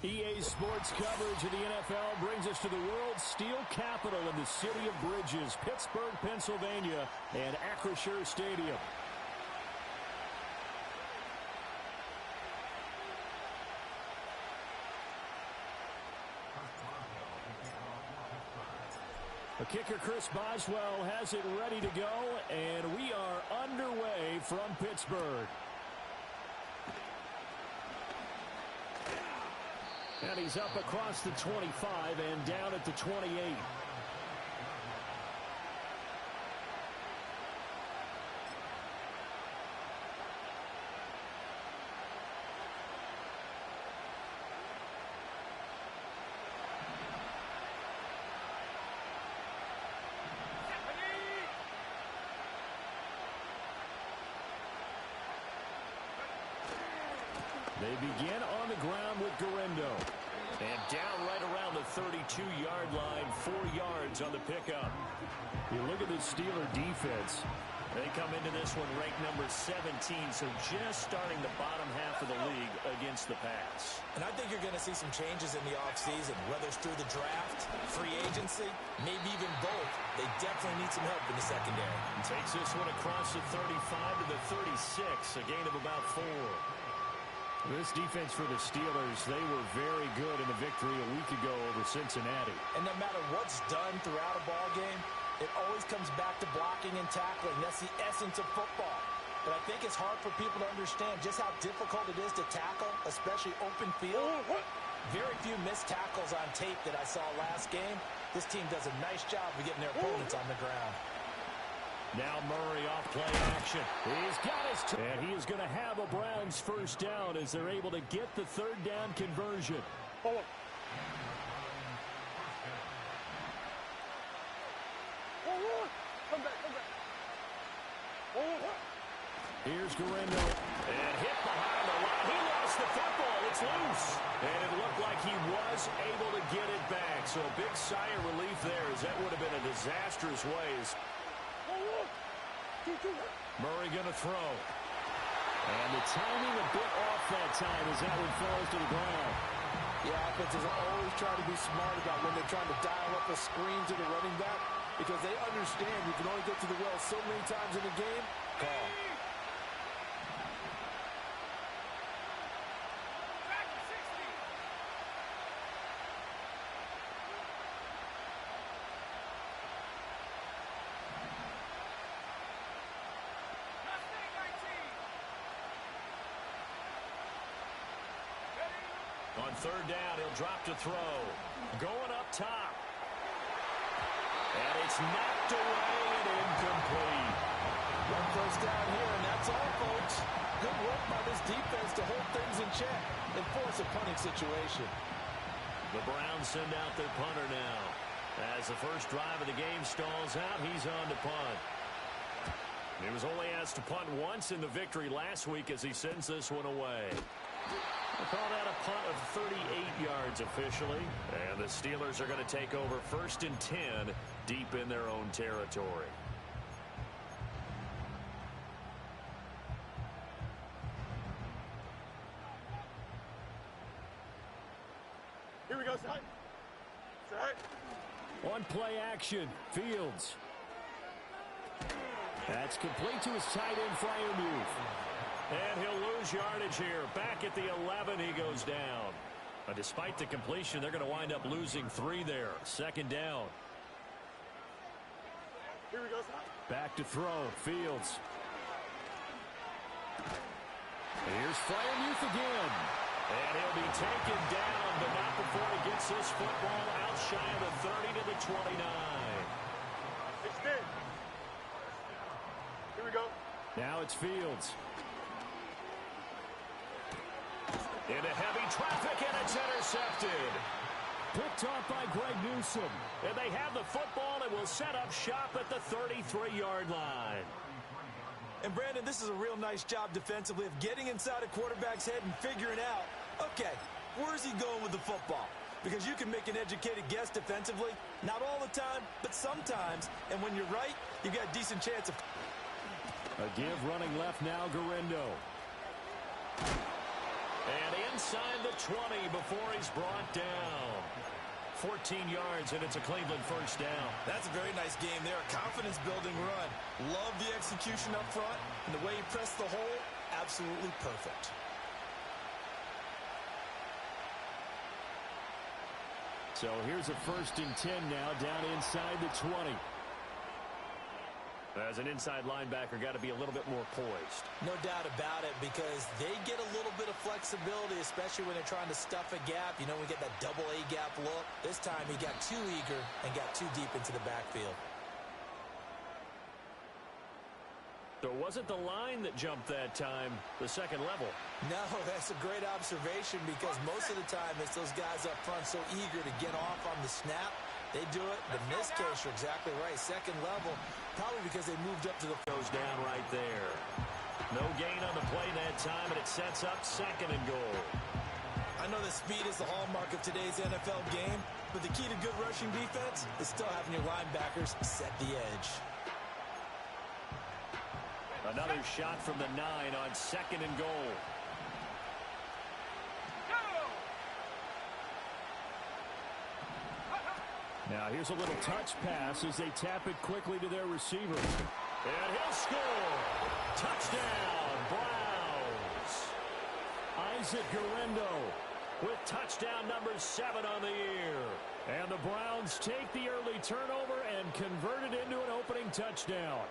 EA Sports coverage of the NFL brings us to the world's steel capital in the city of Bridges, Pittsburgh, Pennsylvania, and Acrisure Stadium. The kicker, Chris Boswell, has it ready to go, and we are underway from Pittsburgh. And he's up across the 25 and down at the 28. They begin on the ground with Gggggggggg. And down right around the 32-yard line, 4 yards on the pickup. You look at the Steeler defense. They come into this one ranked number 17, so just starting the bottom half of the league against the pass. And I think you're going to see some changes in the offseason, whether it's through the draft, free agency, maybe even both. They definitely need some help in the secondary. Takes this one across the 35 to the 36, a gain of about 4. This defense for the Steelers, they were very good in the victory a week ago over Cincinnati. And no matter what's done throughout a ball game, it always comes back to blocking and tackling. That's the essence of football. But I think it's hard for people to understand just how difficult it is to tackle, especially open field. Very few missed tackles on tape that I saw last game. This team does a nice job of getting their opponents on the ground. Now Murray off play action. He's got his and he is going to have a Browns first down as they're able to get the third down conversion. Here's Gggggggg. And hit behind the line. He lost the football. It's loose. And it looked like he was able to get it back. So a big sigh of relief there, as that would have been a disastrous waste. Murray going to throw. And the timing a bit off that time as that one falls to the ground. Yeah, offenses are always trying to be smart about when they're trying to dial up a screen to the running back because they understand you can only get to the well so many times in the game. Call. On third down, he'll drop to throw. Going up top. And it's knocked away and incomplete. One first down here, and that's all, folks. Good work by this defense to hold things in check and force a punting situation. The Browns send out their punter now. As the first drive of the game stalls out, he's on to punt. He was only asked to punt once in the victory last week as he sends this one away. They call that a punt of 38 yards officially. And the Steelers are going to take over 1st and 10 deep in their own territory. Here we go, Side. On play action, Fields. That's complete to his tight end, Freiermuth. And he'll lose yardage here. Back at the 11, he goes down. But despite the completion, they're going to wind up losing 3 there. 2nd down. Here we go, back to throw, Fields. Here's Freiermuth again. And he'll be taken down, but not before he gets this football out shy of the 30 to the 29. Extend. Here we go. Now it's Fields. Into heavy traffic, and it's intercepted. Picked off by Greg Newsome. And they have the football and will set up shop at the 33-yard line. And, Brandon, this is a real nice job defensively of getting inside a quarterback's head and figuring out, okay, where's he going with the football? Because you can make an educated guess defensively. Not all the time, but sometimes. And when you're right, you got a decent chance of... A give running left now, Gurindo. And inside the 20 before he's brought down. 14 yards, and it's a Cleveland first down. That's a very nice game there. A confidence-building run. Love the execution up front, and the way he pressed the hole, absolutely perfect. So here's a 1st and 10 now, down inside the 20. As an inside linebacker, got to be a little bit more poised. No doubt about it, because they get a little bit of flexibility, especially when they're trying to stuff a gap. You know, we get that double A gap look. This time he got too eager and got too deep into the backfield. So it wasn't the line that jumped that time, the second level. No, that's a great observation, because most of the time it's those guys up front so eager to get off on the snap. They do it, but in this case, you're exactly right. Second level, probably because they moved up to the... Goes down right there. No gain on the play that time, and it sets up 2nd and goal. I know that speed is the hallmark of today's NFL game, but the key to good rushing defense is still having your linebackers set the edge. Another shot from the 9 on 2nd and goal. Now here's a little touch pass as they tap it quickly to their receiver. And he'll score. Touchdown, Browns. Isaac Gurindo with touchdown number 7 on the year. And the Browns take the early turnover and convert it into an opening touchdown.